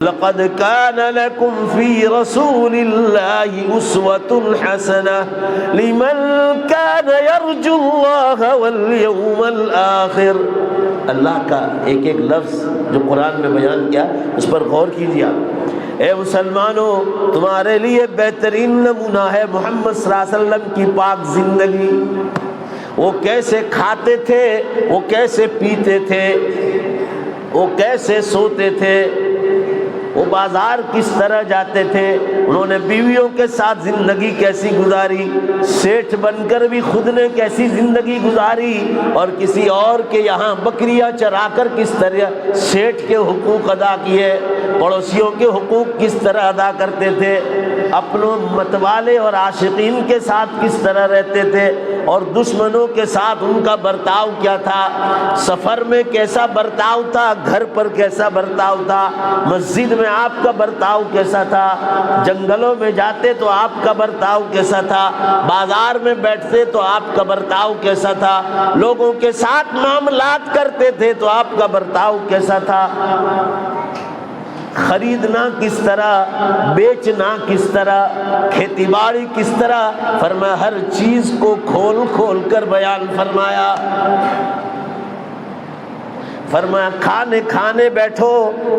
لقد كان لكم في رسول الله أسوة حسنة لمن كان يرجو الله واليوم الآخر. اللہ کا ایک ایک لفظ جو قرآن میں بیان کیا اس پر غور کیجیے آپ. اے مسلمانوں، تمہارے لیے بہترین نمونہ ہے محمد صلی اللہ علیہ وسلم کی پاک زندگی. وہ کیسے کھاتے تھے، وہ کیسے پیتے تھے، وہ کیسے سوتے تھے، وہ بازار کس طرح جاتے تھے، انہوں نے بیویوں کے ساتھ زندگی کیسی گزاری، سیٹھ بن کر بھی خود نے کیسی زندگی گزاری، اور کسی اور کے یہاں بکریاں چرا کر کس طرح سیٹھ کے حقوق ادا کیے، پڑوسیوں کے حقوق کس طرح ادا کرتے تھے، اپنوں متوالے اور عاشقین کے ساتھ کس طرح رہتے تھے، اور دشمنوں کے ساتھ ان کا برتاؤ کیا تھا، سفر میں کیسا برتاؤ تھا، گھر پر کیسا برتاؤ تھا، مسجد میں آپ کا برتاؤ کیسا تھا، جنگلوں میں جاتے تو آپ کا برتاؤ کیسا تھا، بازار میں بیٹھتے تو آپ کا برتاؤ کیسا تھا، لوگوں کے ساتھ معاملات کرتے تھے تو آپ کا برتاؤ کیسا تھا، خریدنا کس طرح، بیچنا کس طرح، کھیتی باڑی کس طرح، فرمایا ہر چیز کو کھول کھول کر بیان فرمایا. فرمایا کھانے بیٹھو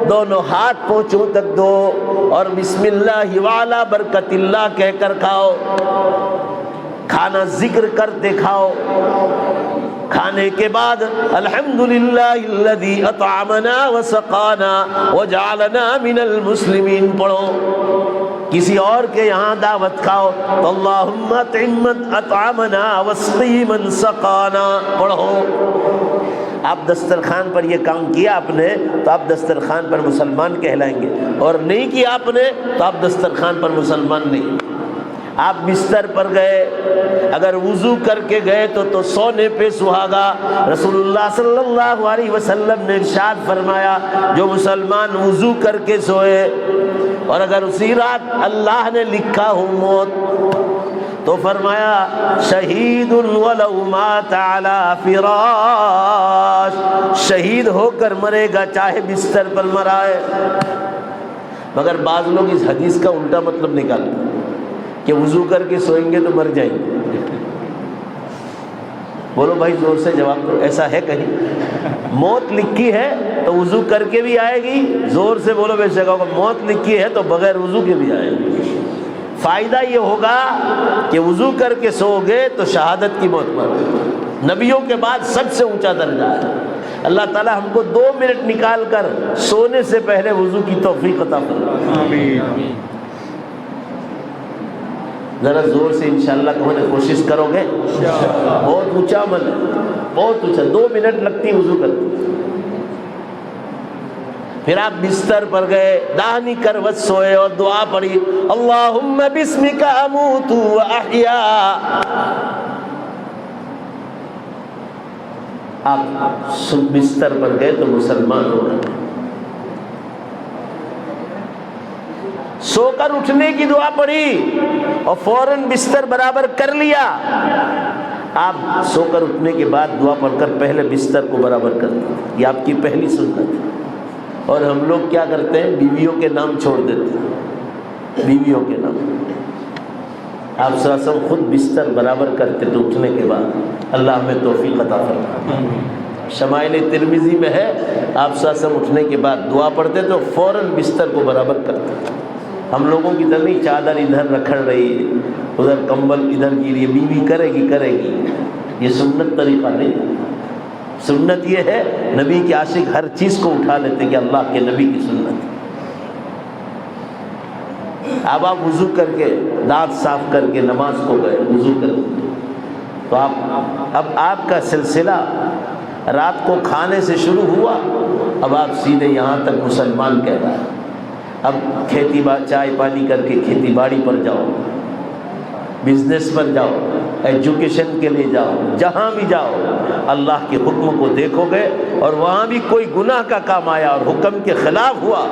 دونوں ہاتھ پونچھوں تک دو اور بسم اللہ والا برکت اللہ کہہ کر کھاؤ. کھانا ذکر کرتے کھاؤ. کھانے کے بعد الحمدللہ الذی اطعمنا وسقانا وجعلنا من المسلمین پڑھو. کسی اور کے یہاں دعوت کھاؤ تو اللہم اطعم من اطعمنا واسقی من سقانا پڑھو. آپ دسترخوان پر یہ کام کیا آپ نے تو آپ دسترخوان پر مسلمان کہلائیں گے، اور نہیں کیا آپ نے تو آپ دسترخوان پر مسلمان نہیں. آپ بستر پر گئے، اگر وضو کر کے گئے تو سونے پہ سہاگا. رسول اللہ صلی اللہ علیہ وسلم نے ارشاد فرمایا جو مسلمان وضو کر کے سوئے اور اگر اسی رات اللہ نے لکھا ہو موت تو فرمایا شہید ولو مات علی فراش، شہید ہو کر مرے گا چاہے بستر پر مرا ہے. مگر بعض لوگ اس حدیث کا الٹا مطلب نکالتے ہیں کہ وضو کر کے سوئیں گے تو مر جائیں گے. بولو بھائی زور سے جواب دو، ایسا ہے کہیں؟ موت لکھی ہے تو وضو کر کے بھی آئے گی، زور سے بولو بے شک ہوگا. موت لکھی ہے تو بغیر وضو کے بھی آئے گی. فائدہ یہ ہوگا کہ وضو کر کے سو گے تو شہادت کی موت پر، نبیوں کے بعد سب سے اونچا درجہ ہے. اللہ تعالی ہم کو 2 منٹ نکال کر سونے سے پہلے وضو کی توفیق عطا فرمائے. آمین. ذرا زور سے انشاءاللہ کہنے کوشش کرو گے. بہت اونچا عمل ہے، بہت اونچا. 2 منٹ لگتی وضو کرتے. پھر آپ بستر پر گئے، داہنی کروٹ سوئے اور دعا پڑھی اللہم بسمک اموت و احیا. آپ بستر پر گئے تو مسلمان ہو گئے. سو کر اٹھنے کی دعا پڑھی اور فوراً بستر برابر کر لیا. آپ سو کر اٹھنے کے بعد دعا پڑھ کر پہلے بستر کو برابر کر دیں، یہ آپ کی پہلی سنت ہے. اور ہم لوگ کیا کرتے ہیں، بیویوں کے نام چھوڑ دیتے ہیں. بیویوں کے نام آپ صلی اللہ علیہ وسلم خود بستر برابر کرتے تو اٹھنے کے بعد. اللہ ہمیں توفیق عطا فرمائے. شمائل ترمذی میں ہے آپ صلی اللہ علیہ وسلم اٹھنے کے بعد دعا پڑھتے تو فوراً بستر کو برابر کرتے. ہم لوگوں کی طرح نہیں چادر ادھر رکھڑ رہی ہے، ادھر کمبل ادھر گیری، بیوی کرے گی. یہ سنت طریقہ نہیں. سنت یہ ہے نبی کے عاشق ہر چیز کو اٹھا لیتے کہ اللہ کے نبی کی سنت. اب آپ وضو کر کے دانت صاف کر کے نماز کو گئے وضو کر تو اب آپ کا سلسلہ رات کو کھانے سے شروع ہوا، اب آپ سیدھے یہاں تک مسلمان کہہ رہا ہے. اب چائے پانی کر کے کھیتی باڑی پر جاؤ، بزنس پر جاؤ، ایجوکیشن کے لیے جاؤ، جہاں بھی جاؤ اللہ کے حکم کو دیکھو گے. اور وہاں بھی کوئی گناہ کا کام آیا اور حکم کے خلاف ہوا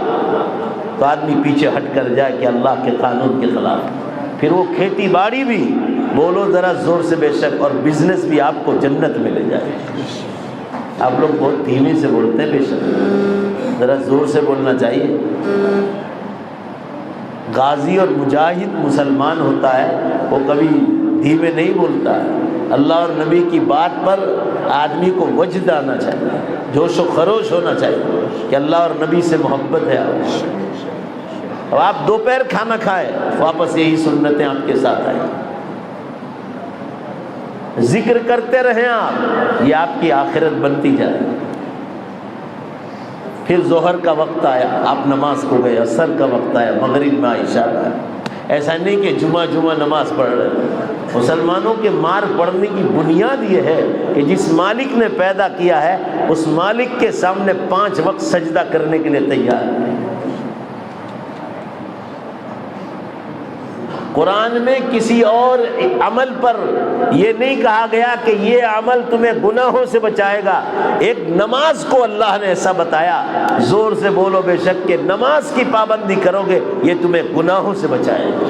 تو آدمی پیچھے ہٹ کر جائے کہ اللہ کے قانون کے خلاف. پھر وہ کھیتی باڑی بھی بولو ذرا زور سے بے شک، اور بزنس بھی آپ کو جنت میں لے جائے. آپ لوگ بہت دھیمے سے بولتے ہیں بے شک. ذرا زور سے بولنا چاہیے۔ غازی اور مجاہد مسلمان ہوتا ہے، وہ کبھی دھیمے نہیں بولتا ہے۔ اللہ اور نبی کی بات پر آدمی کو وجد آنا چاہیے، جوش و خروش ہونا چاہیے کہ اللہ اور نبی سے محبت ہے۔ اب آپ دوپہر کھانا کھائے، واپس یہی سنتیں آپ کے ساتھ آئیں، ذکر کرتے رہیں آپ، یہ آپ کی آخرت بنتی جائے۔ پھر ظہر کا وقت آیا، آپ نماز کو گئے، عصر کا وقت آیا، مغرب میں عشاء آیا۔ ایسا نہیں کہ جمعہ نماز پڑھ رہے ہیں۔ مسلمانوں کے مار پڑنے کی بنیاد یہ ہے کہ جس مالک نے پیدا کیا ہے اس مالک کے سامنے 5 وقت سجدہ کرنے کے لیے تیار ہے۔ قرآن میں کسی اور عمل پر یہ نہیں کہا گیا کہ یہ عمل تمہیں گناہوں سے بچائے گا، ایک نماز کو اللہ نے ایسا بتایا، زور سے بولو بے شک کہ نماز کی پابندی کرو گے یہ تمہیں گناہوں سے بچائے گا،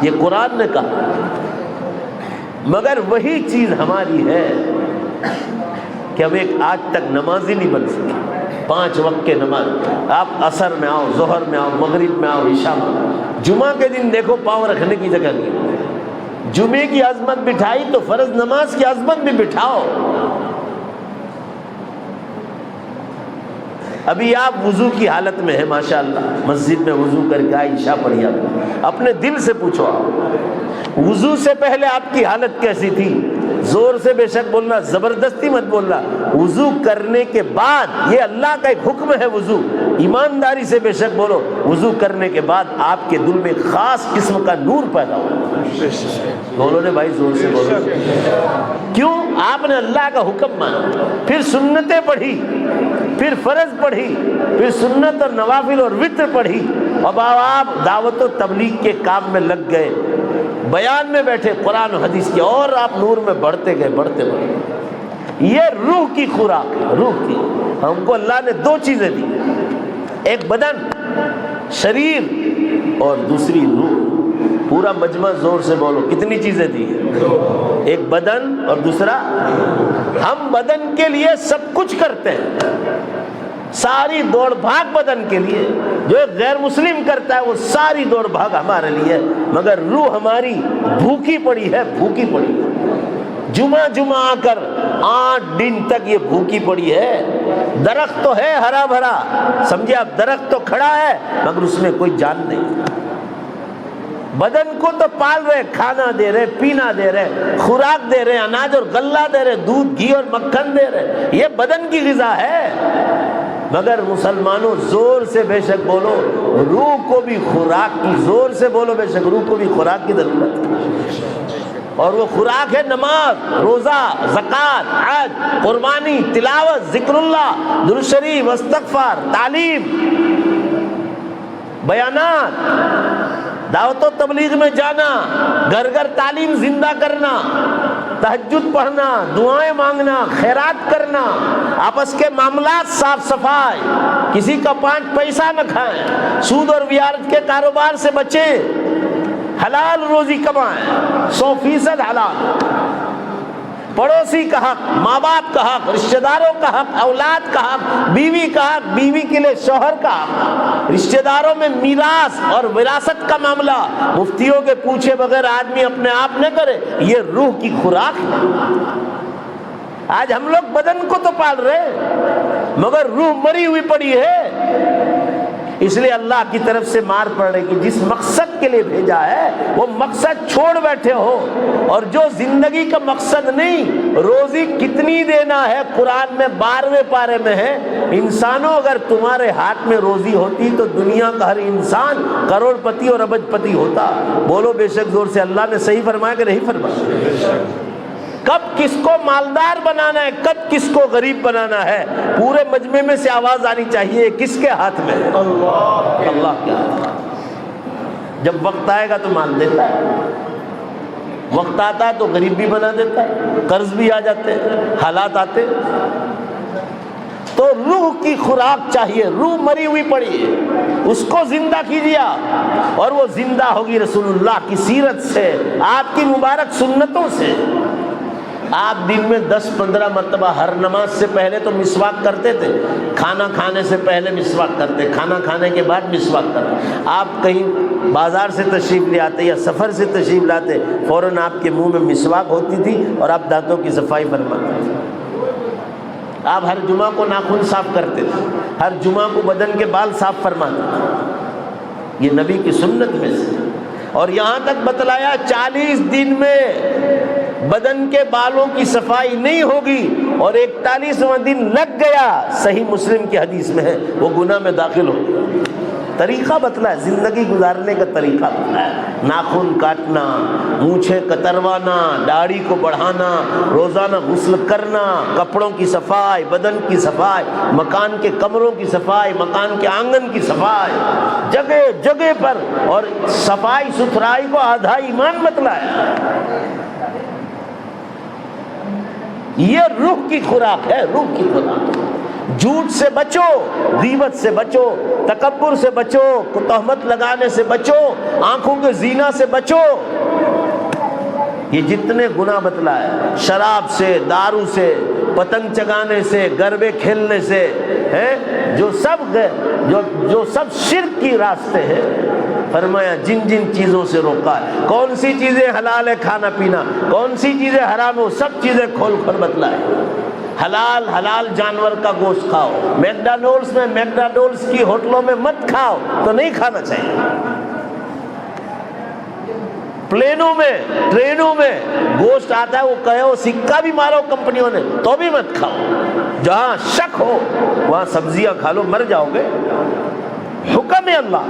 یہ قرآن نے کہا۔ مگر وہی چیز ہماری ہے کہ ہم ایک آج تک نمازی نہیں بن سکے۔ 5 وقت کے نماز، آپ عصر میں آؤ، ظہر میں آؤ، مغرب میں آؤ، عشاء میں آؤ۔ جمعہ کے دن دیکھو پاؤں رکھنے کی جگہ نہیں، جمعے کی عظمت بٹھائی تو فرض نماز کی عظمت بھی بٹھاؤ۔ ابھی آپ وضو کی حالت میں ہیں ماشاءاللہ، مسجد میں وضو کر کے عشاء پڑھی، آپ اپنے دل سے پوچھو، آپ وضو سے پہلے آپ کی حالت کیسی تھی؟ زور سے بے شک بولنا، زبردستی مت بولنا۔ وضو کرنے کے بعد، یہ اللہ کا ایک حکم ہے وضو، ایمانداری سے بے شک بولو، وضو کرنے کے بعد آپ کے دل میں خاص قسم کا نور پیدا ہو۔ بولو نے بھائی زور سے بولو، کیوں؟ آپ نے اللہ کا حکم مانا، پھر سنتیں پڑھی، پھر فرض پڑھی، پھر سنت اور نوافل اور وتر پڑھی، اب آپ دعوت و تبلیغ کے کام میں لگ گئے، بیان میں بیٹھے قرآن و حدیث کے، اور آپ نور میں بڑھتے گئے، بڑھتے بڑھتے۔ یہ روح کی خوراک ہے، روح کی۔ ہم کو اللہ نے 2 چیزیں دی، ایک بدن، شریر، اور دوسری روح۔ پورا مجمع زور سے بولو، کتنی چیزیں دی؟ ایک بدن اور دوسرا۔ ہم بدن کے لیے سب کچھ کرتے ہیں، ساری دوڑ بھاگ بدن کے لیے، جو ایک غیر مسلم کرتا ہے وہ ساری دوڑ بھاگ ہمارے لیے، مگر روح ہماری بھوکی پڑی ہے، بھوکی پڑی ہے۔ جمعہ آ کر 8 دن تک یہ بھوکی پڑی ہے۔ درخت تو ہے ہرا بھرا، سمجھے آپ، درخت تو کھڑا ہے مگر اس میں کوئی جان نہیں۔ بدن کو تو پال رہے، کھانا دے رہے، پینا دے رہے، خوراک دے رہے، اناج اور غلہ دے رہے، دودھ، گھی اور مکھن دے رہے، یہ بدن کی غذا ہے۔ مگر مسلمانوں زور سے بے شک بولو، روح کو بھی خوراک کی، زور سے بولو بے شک روح کو بھی خوراک کی ضرورت ہے، اور وہ خوراک ہے نماز، روزہ، زکوٰۃ، حج، قربانی، تلاوت، ذکر اللہ، درود شریف، استغفار، تعلیم، بیانات، دعوت و تبلیغ میں جانا، گھر گھر تعلیم زندہ کرنا، تہجد پڑھنا، دعائیں مانگنا، خیرات کرنا، آپس کے معاملات صاف صفائی، کسی کا 5 پیسہ نہ کھائیں، سود اور ویارت کے کاروبار سے بچیں، حلال روزی کمائیں، 100% حلال۔ پڑوسی کا حق، ماں باپ کا حق، رشتہ داروں کا حق، اولاد کا حق، بیوی کا حق، بیوی کے لیے شوہر کا حق، رشتہ داروں میں میراث اور وراثت کا معاملہ مفتیوں کے پوچھے بغیر آدمی اپنے آپ نہ کرے، یہ روح کی خوراک ہے۔ آج ہم لوگ بدن کو تو پال رہے مگر روح مری ہوئی پڑی ہے۔ اس لیے اللہ کی طرف سے مار پڑ رہی کہ جس مقصد کے لیے بھیجا ہے وہ مقصد چھوڑ بیٹھے ہو، اور جو زندگی کا مقصد نہیں، روزی کتنی دینا ہے قرآن میں 12ویں پارے میں ہے، انسانوں اگر تمہارے ہاتھ میں روزی ہوتی تو دنیا کا ہر انسان کروڑ پتی اور ارب پتی ہوتا۔ بولو بے شک زور سے، اللہ نے صحیح فرمایا کہ نہیں فرمایا؟ کب کس کو مالدار بنانا ہے، کب کس کو غریب بنانا ہے، پورے مجمع میں سے آواز آنی چاہیے، کس کے ہاتھ میں ہے؟ اللہ کے ہاتھ میں۔ جب وقت آئے گا تو مال دیتا ہے، وقت آتا ہے تو غریب بھی بنا دیتا ہے، قرض بھی آ جاتے ہیں، حالات آتے۔ تو روح کی خوراک چاہیے، روح مری ہوئی پڑی ہے، اس کو زندہ کیجیے آپ، اور وہ زندہ ہوگی رسول اللہ کی سیرت سے، آپ کی مبارک سنتوں سے۔ آپ دن میں 10-15 مرتبہ ہر نماز سے پہلے تو مسواک کرتے تھے، کھانا کھانے سے پہلے مسواک کرتے، کھانا کھانے کے بعد مسواک کرتے۔ آپ کہیں بازار سے تشریف لے آتے یا سفر سے تشریف لاتے، فوراً آپ کے منہ میں مسواک ہوتی تھی اور آپ دانتوں کی صفائی فرماتے تھے۔ آپ ہر جمعہ کو ناخن صاف کرتے تھے، ہر جمعہ کو بدن کے بال صاف فرماتے تھے، یہ نبی کی سنت میں سے۔ اور یہاں تک بتلایا 40 دن میں بدن کے بالوں کی صفائی نہیں ہوگی اور 41واں دن لگ گیا، صحیح مسلم کی حدیث میں ہے، وہ گناہ میں داخل ہو گیا۔ طریقہ بتلایا، زندگی گزارنے کا طریقہ بتلایا، ناخن کاٹنا، مونچھیں کتروانا، داڑھی کو بڑھانا، روزانہ غسل کرنا، کپڑوں کی صفائی، بدن کی صفائی، مکان کے کمروں کی صفائی، مکان کے آنگن کی صفائی، جگہ جگہ پر، اور صفائی ستھرائی کو آدھا ایمان بتلایا۔ یہ روح کی خوراک ہے، روح کی خوراک۔ جھوٹ سے بچو، غیبت سے بچو، تکبر سے بچو، تہمت لگانے سے بچو، آنکھوں کے زینا سے بچو۔ یہ جتنے گناہ بتلائے، شراب سے، دارو سے، پتنگ چگانے سے، گربے کھیلنے سے، جو سب شرک کی راستے ہیں، فرمایا جن جن چیزوں سے روکا ہے، کون سی چیزیں حلال ہے کھانا پینا، کون سی چیزیں حرام ہے، وہ سب چیزیں کھول کر بتلائے۔ حلال جانور کا گوشت کھاؤ، میکڈونلڈس کی ہوٹلوں میں مت کھاؤ، تو نہیں کھانا چاہیے۔ پلینوں میں، ٹرینوں میں گوشت آتا ہے، وہ کہے وہ سکہ بھی مارو کمپنیوں نے، تو بھی مت کھاؤ۔ جہاں شک ہو وہاں سبزیاں کھا لو، مر جاؤ گے۔ حکم ہے اللہ۔